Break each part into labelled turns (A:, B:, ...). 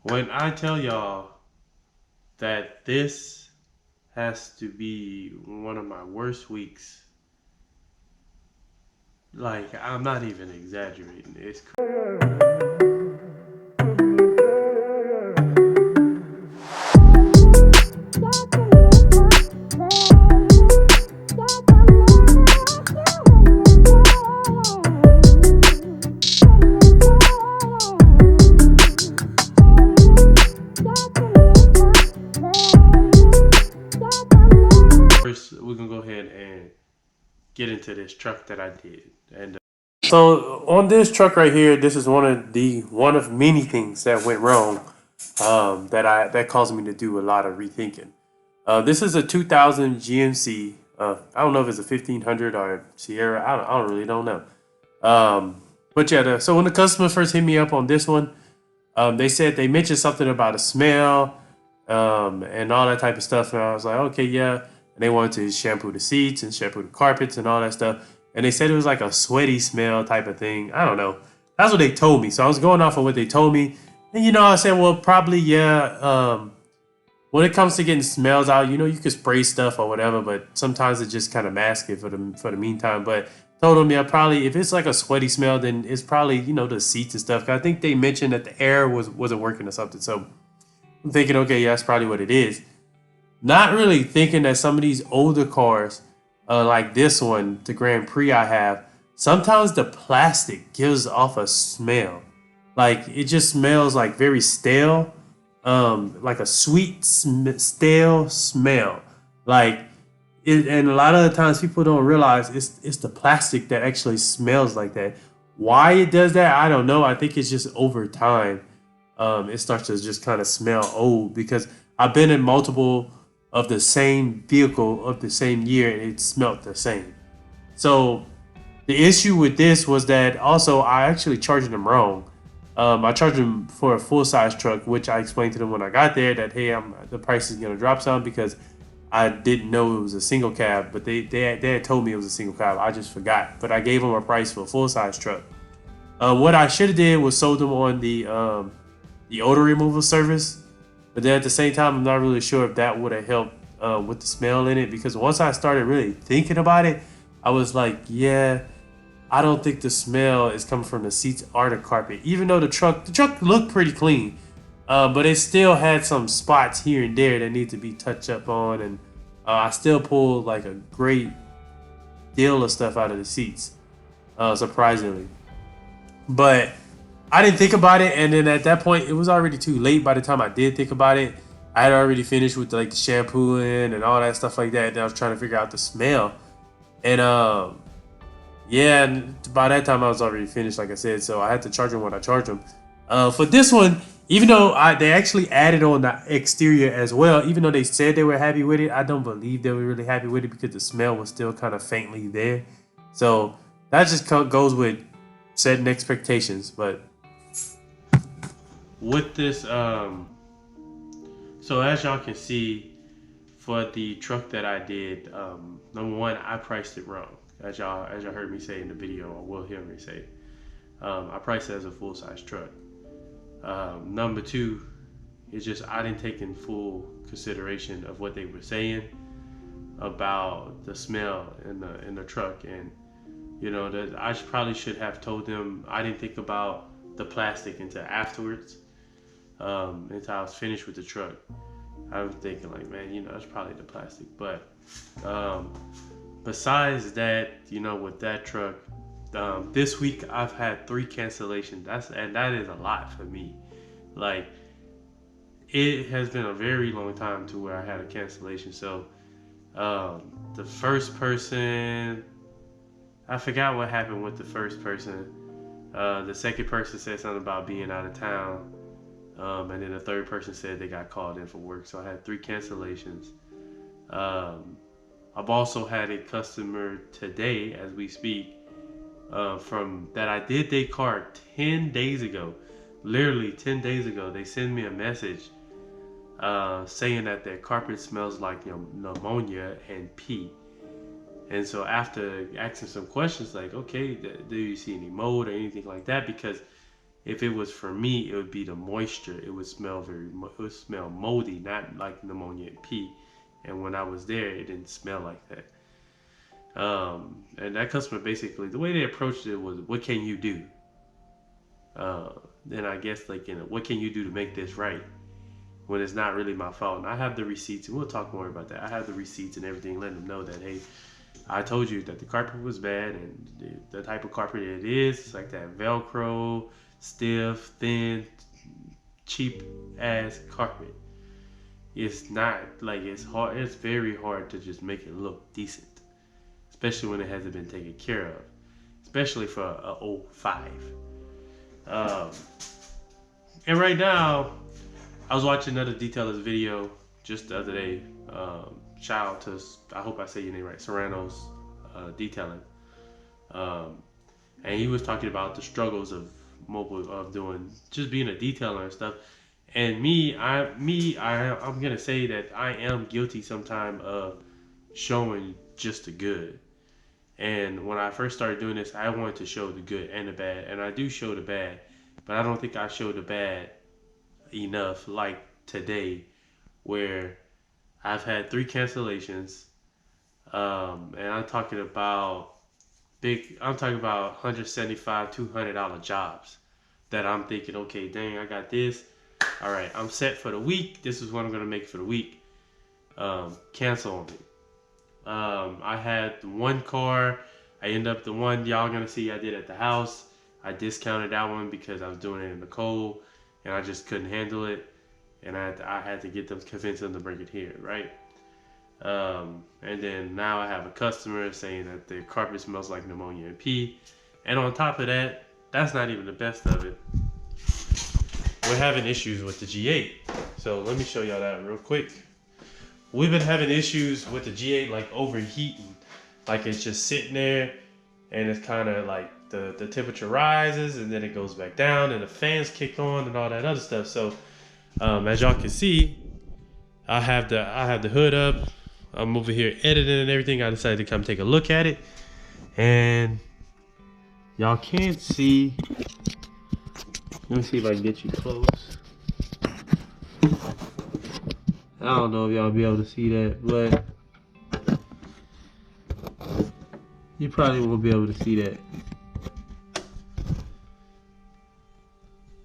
A: When I tell y'all that this has to be one of my worst weeks, like I'm not even exaggerating. It's first we're gonna go ahead and get into this truck that I did. And so on this truck right here, this is one of many things that went wrong. That caused me to do a lot of rethinking. This is a 2000 GMC. I don't know if it's a 1500 or Sierra. I don't really don't know. But yeah, so when the customer first hit me up on this one, they said they mentioned something about a smell, and all that type of stuff. And I was like, okay, yeah. And they wanted to shampoo the seats and shampoo the carpets and all that stuff. And they said it was like a sweaty smell type of thing. I don't know. That's what they told me. So I was going off of what they told me. And I said, well, probably yeah. When it comes to getting smells out, you can spray stuff or whatever, but sometimes it just kind of masks it for the meantime. But told them, yeah, probably if it's like a sweaty smell, then it's probably the seats and stuff. 'Cause I think they mentioned that the air wasn't working or something. So I'm thinking, okay, yeah, that's probably what it is. Not really thinking that some of these older cars, like this one, the Grand Prix I have, sometimes the plastic gives off a smell. Like it just smells like very stale, like a sweet stale smell. Like and a lot of the times people don't realize it's the plastic that actually smells like that. Why it does that, I don't know. I think it's just over time, it starts to just kind of smell old because I've been in multiple of the same vehicle of the same year and it smelled the same. So the issue with this was that also I actually charged them wrong. I charged them for a full size truck, which I explained to them when I got there that hey, the price is gonna drop some because I didn't know it was a single cab, but they had told me it was a single cab. I just forgot, but I gave them a price for a full size truck. What I should have did was sold them on the odor removal service, but then at the same time, I'm not really sure if that would have helped with the smell in it because once I started really thinking about it, I was like, yeah, I don't think the smell is coming from the seats or the carpet. Even though the truck looked pretty clean, but it still had some spots here and there that need to be touched up on, and I still pulled like a great deal of stuff out of the seats, surprisingly. But I didn't think about it, and then at that point, it was already too late. By the time I did think about it, I had already finished with like the shampooing and all that stuff like that. And I was trying to figure out the smell, and yeah, and by that time I was already finished, like I said. So I had to charge them what I charged them. For this one, even though they actually added on the exterior as well, even though they said they were happy with it, I don't believe they were really happy with it because the smell was still kind of faintly there. So that just goes with setting expectations. But with this, so as y'all can see, for the truck that I did, number one, I priced it wrong. As y'all heard me say in the video, or will hear me say, I priced it as a full size truck. Number two, it's just I didn't take in full consideration of what they were saying about the smell in the truck, and that I probably should have told them I didn't think about the plastic until afterwards, until I was finished with the truck. I was thinking like, man, that's probably the plastic. But besides that, with that truck, this week I've had 3 cancellations. That is a lot for me. Like it has been a very long time to where I had a cancellation. So the first person, I forgot what happened with the first person. The second person said something about being out of town. And then the third person said they got called in for work. So I had 3 cancellations. I've also had a customer today, as we speak, from that I did their car 10 days ago. Literally 10 days ago, they sent me a message saying that their carpet smells like pneumonia and pee. And so after asking some questions like, okay, do you see any mold or anything like that? Because If it was for me, it would be the moisture. It would smell it would smell moldy, not like pneumonia and pee. And when I was there, it didn't smell like that. And that customer basically, the way they approached it was, what can you do? Then I guess like, what can you do to make this right? When it's not really my fault. And I have the receipts, and we'll talk more about that. I have the receipts and everything, letting them know that, hey, I told you that the carpet was bad, and the type of carpet it is, it's like that Velcro, stiff, thin, cheap ass carpet. It's not like, it's hard. It's very hard to just make it look decent, especially when it hasn't been taken care of, especially for a 05. And right now, I was watching another detailer's video just the other day. Shout out to, I hope I say your name right, Serrano's Detailing. And he was talking about the struggles of just being a detailer and stuff. And I'm gonna say that I am guilty sometimes of showing just the good. And when I first started doing this, I wanted to show the good and the bad, and I do show the bad, but I don't think I show the bad enough, like today, where I've had 3 cancellations, and I'm talking about $175, $200 jobs that I'm thinking, okay, dang, I got this. All right, I'm set for the week. This is what I'm gonna make for the week. Cancel on me. I had one car. I end up the one y'all gonna see I did at the house. I discounted that one because I was doing it in the cold, and I just couldn't handle it, and I had to get them, convince them to bring it here, right? And then now I have a customer saying that the carpet smells like pneumonia and pee, and on top of that, that's not even the best of it. We're having issues with the G8. So let me show y'all that real quick. We've been having issues with the G8, like overheating. Like it's just sitting there, and it's kind of like the temperature rises and then it goes back down, and the fans kick on and all that other stuff. So as y'all can see, I have the hood up. I'm over here editing and everything. I decided to come take a look at it, and y'all can't see. Let me see if I can get you close. I don't know if y'all be able to see that, but you probably won't be able to see that.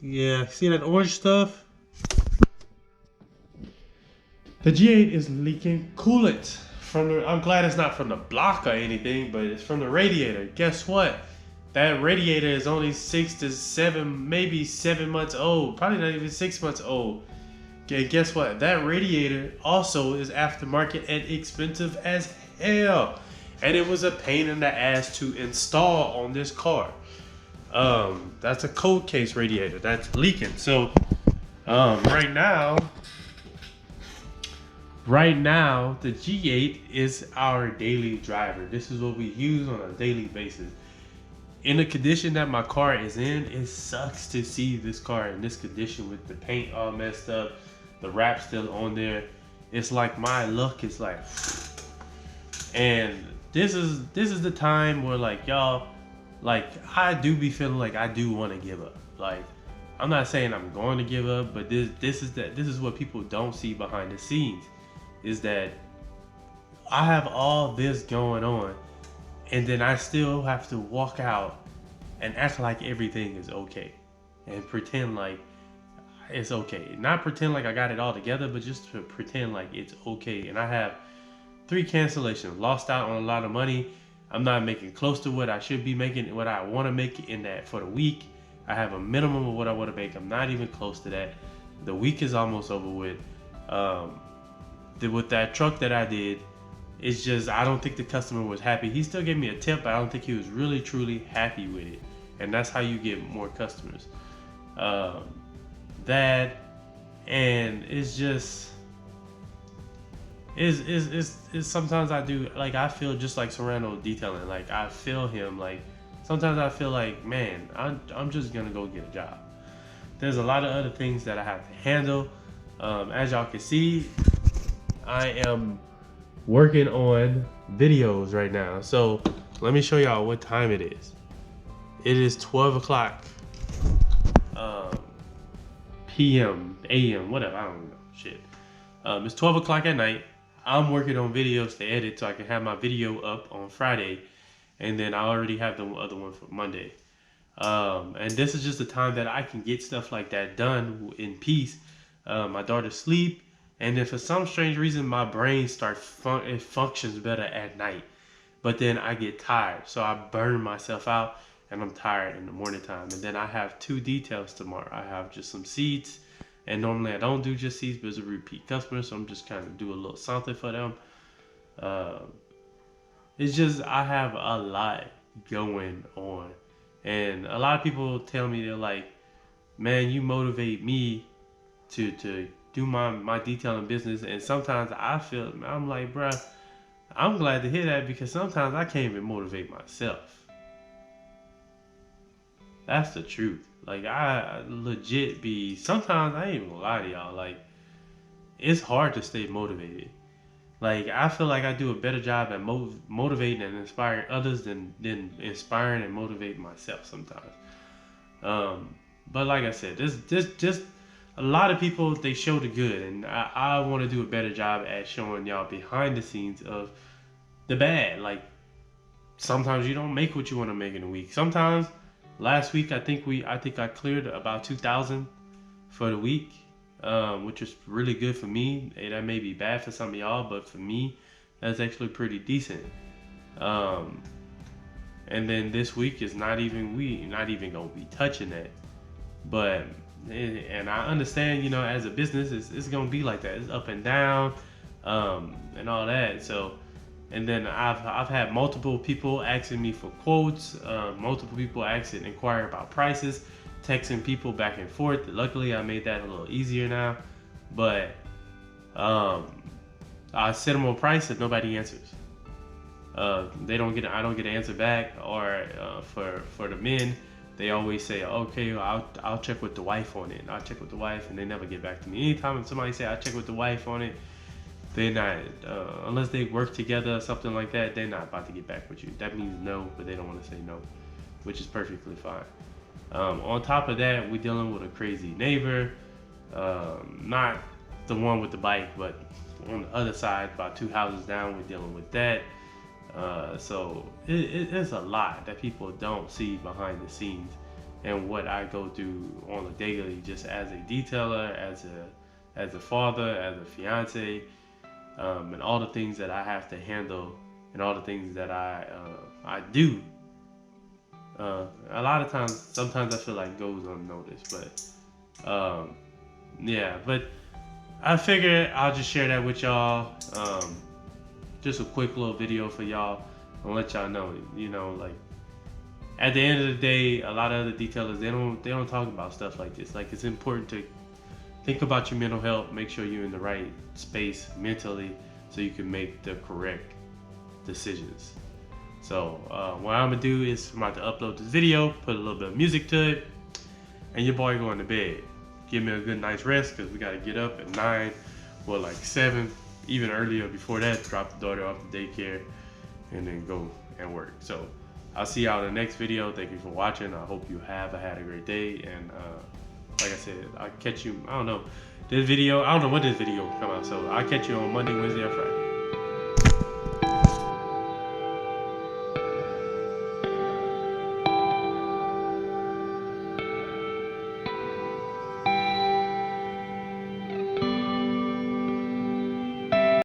A: Yeah, see that orange stuff? The G8 is leaking coolant from the, I'm glad it's not from the block or anything, but it's from the radiator. Guess what? That radiator is only 6 to 7, maybe 7 months old. Probably not even 6 months old. Okay, guess what? That radiator also is aftermarket and expensive as hell. And it was a pain in the ass to install on this car. That's a cold case radiator that's leaking. So right now the G8 is our daily driver. This is what we use on a daily basis. In the condition that my car is in, it sucks to see this car in this condition with the paint all messed up, the wrap still on there. It's like my luck is like, and this is the time where like y'all, like I do be feeling like I do want to give up. Like I'm not saying I'm going to give up, but this is what people don't see behind the scenes, is that I have all this going on, and then I still have to walk out and act like everything is okay and pretend like it's okay. Not pretend like I got it all together, but just to pretend like it's okay. And I have 3 cancellations, lost out on a lot of money. I'm not making close to what I should be making, what I want to make in that for the week. I have a minimum of what I want to make. I'm not even close to that. The week is almost over with. With that truck that I did, it's just, I don't think the customer was happy. He still gave me a tip, but I don't think he was really truly happy with it. And that's how you get more customers. That, and it's just, it's sometimes I do, like I feel just like Serrano Detailing. Like I feel him, like sometimes I feel like, man, I'm just gonna go get a job. There's a lot of other things that I have to handle. As y'all can see, I am working on videos right now. So let me show y'all what time it is. It is 12 o'clock. PM, AM, whatever. I don't know. Shit. It's 12 o'clock at night. I'm working on videos to edit so I can have my video up on Friday, and then I already have the other one for Monday. And this is just the time that I can get stuff like that done in peace. My daughter's sleep, and then for some strange reason, my brain it functions better at night. But then I get tired, so I burn myself out, and I'm tired in the morning time. And then I have 2 details tomorrow. I have just some seeds, and normally I don't do just seeds, but it's a repeat customer, so I'm just kind of do a little something for them. It's just I have a lot going on, and a lot of people tell me, they're like, "Man, you motivate me to do my detailing business." And sometimes I'm like, bruh, I'm glad to hear that, because sometimes I can't even motivate myself. That's the truth. Like, I legit sometimes I ain't even gonna lie to y'all, like, it's hard to stay motivated. Like, I feel like I do a better job at motivating and inspiring others than inspiring and motivating myself sometimes. But like I said, just a lot of people, they show the good, and I want to do a better job at showing y'all behind the scenes of the bad. Like, sometimes you don't make what you want to make in a week. Sometimes, last week I think I cleared about 2,000 for the week, which is really good for me. That may be bad for some of y'all, but for me, that's actually pretty decent. And then this week is not even gonna be touching that. But and I understand, as a business, it's gonna be like that. It's up and down, and all that. So, and then I've had multiple people asking me for quotes, multiple people inquire about prices, texting people back and forth. Luckily, I made that a little easier now. But I set them on price if nobody answers. I don't get an answer back, or for the men, they always say, okay, I'll check with the wife on it. I'll check with the wife, and they never get back to me. Anytime somebody say I check with the wife on it, they're not, unless they work together or something like that, they're not about to get back with you. That means no, but they don't want to say no, which is perfectly fine. On top of that, we're dealing with a crazy neighbor, not the one with the bike, but on the other side, about 2 houses down, we're dealing with that. So it's a lot that people don't see behind the scenes, and what I go through on a daily, just as a detailer, as a father, as a fiance, and all the things that I have to handle, and all the things that I do. A lot of times, sometimes I feel like goes unnoticed, but yeah. But I figured I'll just share that with y'all. Just a quick little video for y'all and let y'all know, like, at the end of the day, a lot of other detailers, they don't talk about stuff like this. Like, it's important to think about your mental health, make sure you're in the right space mentally so you can make the correct decisions. So what I'm gonna do is I'm about to upload this video, put a little bit of music to it, and your boy going to bed. Give me a good night's rest, because we gotta get up at 9 or like 7, even earlier before that, drop the daughter off to daycare, and then go and work. So I'll see y'all in the next video. Thank you for watching. I hope you had a great day, and like I said, I'll catch you, I don't know when this video will come out, so I'll catch you on Monday, Wednesday, or Friday.